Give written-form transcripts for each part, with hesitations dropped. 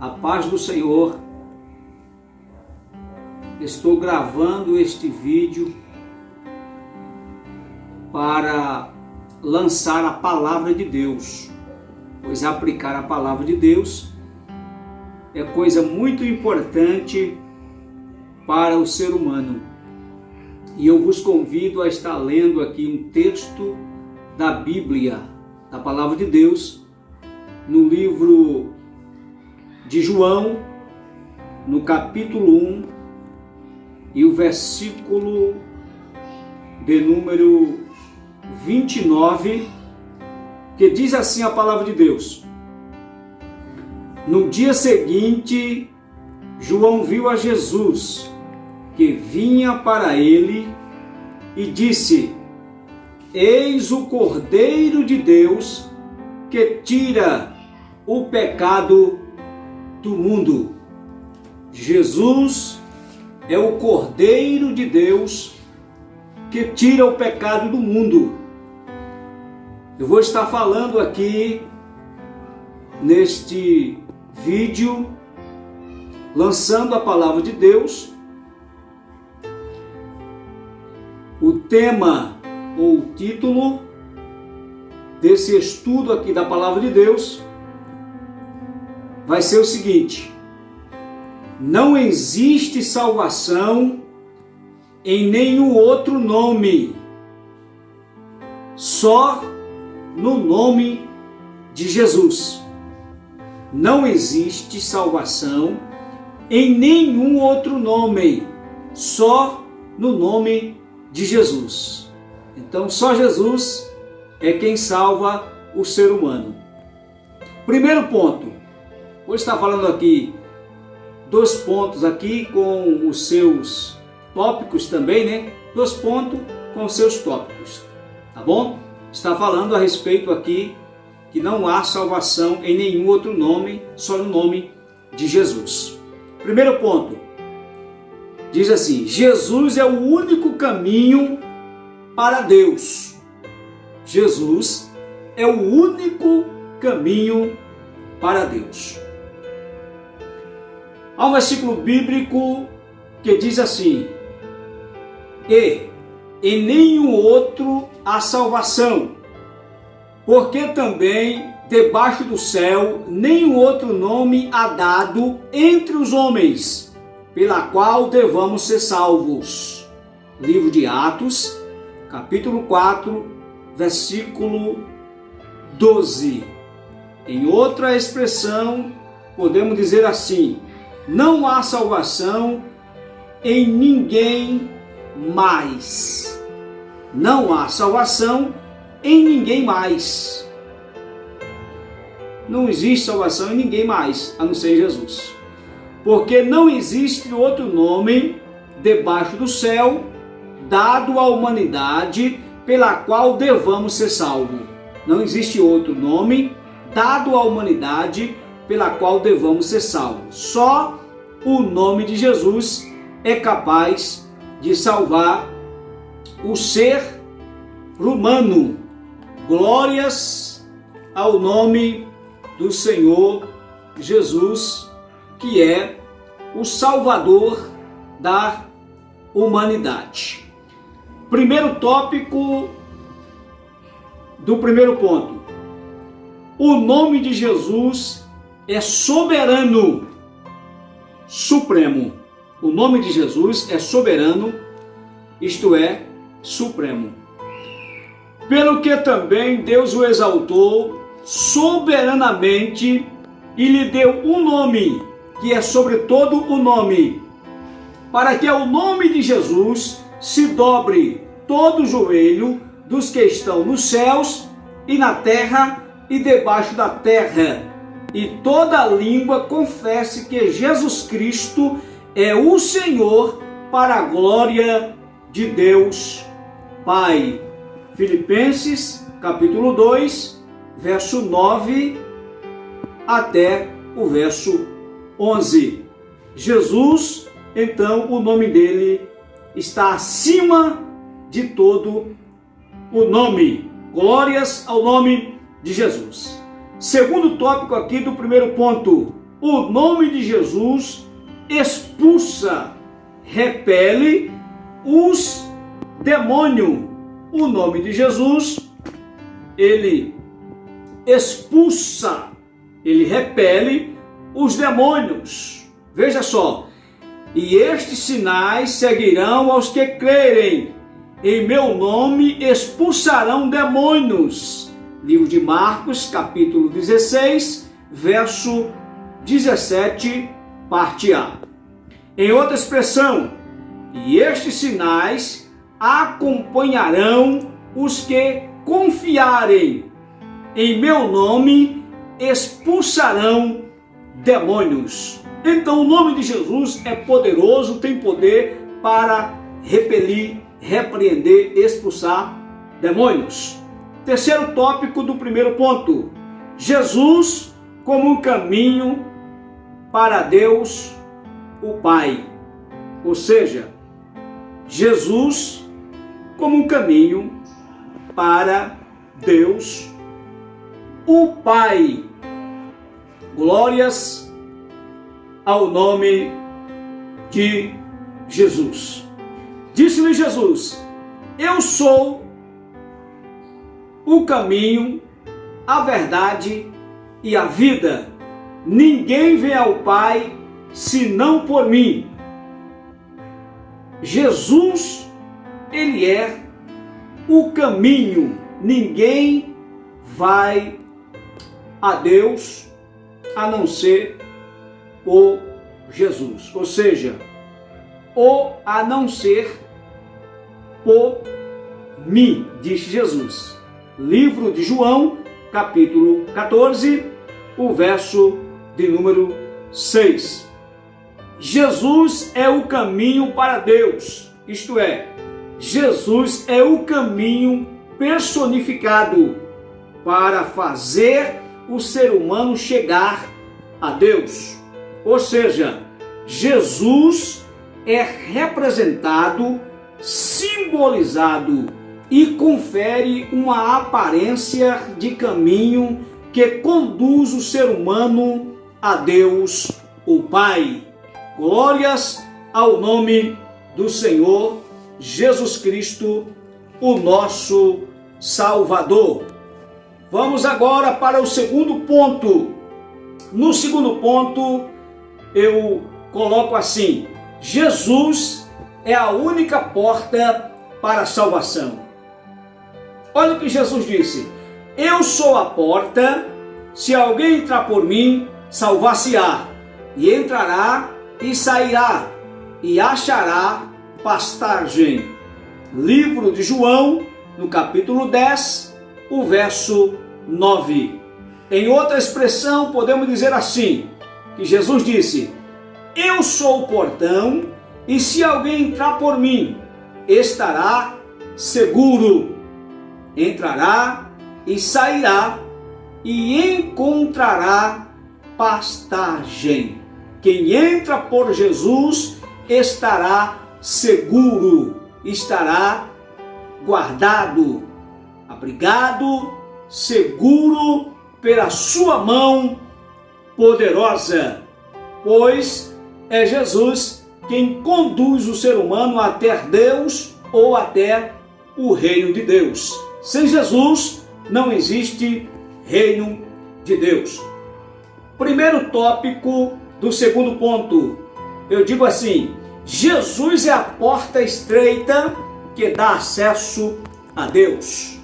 A paz do Senhor. Estou gravando este vídeo para lançar a palavra de Deus, pois aplicar a palavra de Deus é coisa muito importante para o ser humano. E eu vos convido a estar lendo aqui um texto da Bíblia, da palavra de Deus, no livro de João, no capítulo 1, e o versículo de número 29, que diz assim a palavra de Deus: No dia seguinte, João viu a Jesus, que vinha para ele, e disse: Eis o Cordeiro de Deus, que tira o pecado do mundo. Jesus é o Cordeiro de Deus que tira o pecado do mundo. Eu vou estar falando aqui neste vídeo, lançando a palavra de Deus. O tema ou o título desse estudo aqui da palavra de Deus vai ser o seguinte: não existe salvação em nenhum outro nome, só no nome de Jesus. Não existe salvação em nenhum outro nome, só no nome de Jesus. Então só Jesus é quem salva o ser humano. Primeiro ponto, vou estar falando aqui 2 pontos aqui com os seus tópicos também, né? 2 pontos com os seus tópicos, tá bom? Está falando a respeito aqui que não há salvação em nenhum outro nome, só no nome de Jesus. Primeiro ponto, diz assim: Jesus é o único caminho para Deus. Jesus é o único caminho para Deus. Há um versículo bíblico que diz assim: E em nenhum outro há salvação, porque também debaixo do céu nenhum outro nome há dado entre os homens, pela qual devamos ser salvos. Livro de Atos, capítulo 4, versículo 12. Em outra expressão, podemos dizer assim: não há salvação em ninguém mais. Não há salvação em ninguém mais. Não existe salvação em ninguém mais, a não ser Jesus. Porque não existe outro nome debaixo do céu dado à humanidade pela qual devamos ser salvos. Não existe outro nome dado à humanidade pela qual devamos ser salvos. Só o nome de Jesus é capaz de salvar o ser humano. Glórias ao nome do Senhor Jesus, que é o Salvador da humanidade. Primeiro tópico do primeiro ponto: o nome de Jesus é soberano, supremo. O nome de Jesus é soberano, isto é, supremo. Pelo que também Deus o exaltou soberanamente e lhe deu um nome, que é sobre todo o nome, para que ao nome de Jesus se dobre todo o joelho dos que estão nos céus e na terra e debaixo da terra, e toda língua confesse que Jesus Cristo é o Senhor, para a glória de Deus Pai. Filipenses, capítulo 2, verso 9 até o verso 11. Jesus, então, o nome dele está acima de todo o nome. Glórias ao nome de Jesus. Segundo tópico aqui do primeiro ponto: o nome de Jesus expulsa, repele os demônios. O nome de Jesus, ele expulsa, ele repele os demônios. Veja só. E estes sinais seguirão aos que crerem. Em meu nome expulsarão demônios. Livro de Marcos, capítulo 16, verso 17, parte A. Em outra expressão, e estes sinais acompanharão os que confiarem. Em meu nome expulsarão demônios. Então o nome de Jesus é poderoso, tem poder para repelir, repreender, expulsar demônios. Terceiro tópico do primeiro ponto: Jesus como um caminho para Deus, o Pai. Ou seja, Jesus como um caminho para Deus, o Pai. Glórias ao nome de Jesus. Disse-lhe Jesus: eu sou o caminho, a verdade e a vida. Ninguém vem ao Pai senão por mim. Jesus, ele é o caminho. Ninguém vai a Deus a não ser por Jesus. Ou seja, ou a não ser por mim, disse Jesus. Livro de João, capítulo 14, o verso de número 6. Jesus é o caminho para Deus, isto é, Jesus é o caminho personificado para fazer o ser humano chegar a Deus. Ou seja, Jesus é representado, simbolizado e confere uma aparência de caminho que conduz o ser humano a Deus, o Pai. Glórias ao nome do Senhor Jesus Cristo, o nosso Salvador. Vamos agora para o segundo ponto. No segundo ponto, eu coloco assim: Jesus é a única porta para a salvação. Olha o que Jesus disse: eu sou a porta, se alguém entrar por mim, salvar-se-á, e entrará e sairá, e achará pastagem. Livro de João, no capítulo 10, o verso 9. Em outra expressão, podemos dizer assim, que Jesus disse: eu sou o portão, e se alguém entrar por mim, estará seguro, entrará e sairá, e encontrará pastagem. Quem entra por Jesus estará seguro, estará guardado, abrigado, seguro pela sua mão poderosa, pois é Jesus quem conduz o ser humano até Deus ou até o reino de Deus. Sem Jesus não existe reino de Deus. Primeiro tópico do segundo ponto, eu digo assim: Jesus é a porta estreita que dá acesso a Deus.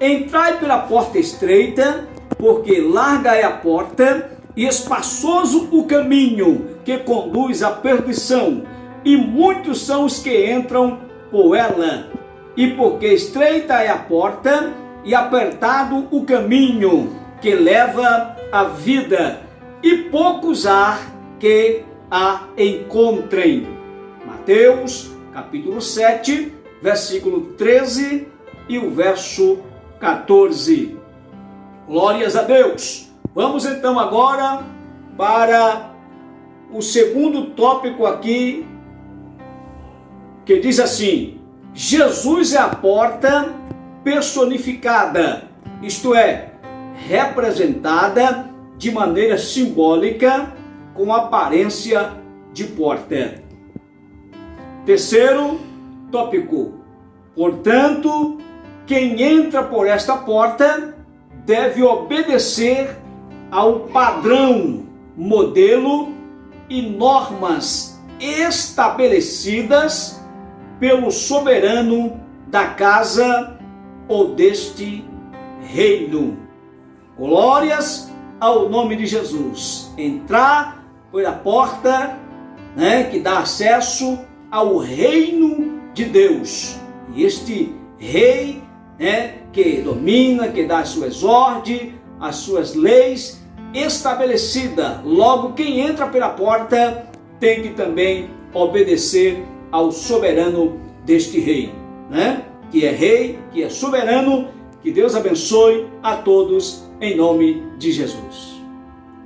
Entrai pela porta estreita, porque larga é a porta e espaçoso o caminho que conduz à perdição, e muitos são os que entram por ela. E porque estreita é a porta e apertado o caminho que leva à vida, e poucos há que a encontrem. Mateus, capítulo 7, versículo 13 e o verso 14. Glórias a Deus. Vamos então agora para o segundo tópico aqui, que diz assim: Jesus é a porta personificada, isto é, representada de maneira simbólica com aparência de porta. Terceiro tópico. Portanto, quem entra por esta porta deve obedecer ao padrão, modelo e normas estabelecidas pelo soberano da casa ou deste reino. Glórias ao nome de Jesus. Entrar pela porta, que dá acesso ao reino de Deus. E este rei, que domina, que dá as suas ordens, as suas leis estabelecidas. Logo, quem entra pela porta tem que também obedecer ao soberano deste rei, que é rei, que é soberano. Que Deus abençoe a todos em nome de Jesus.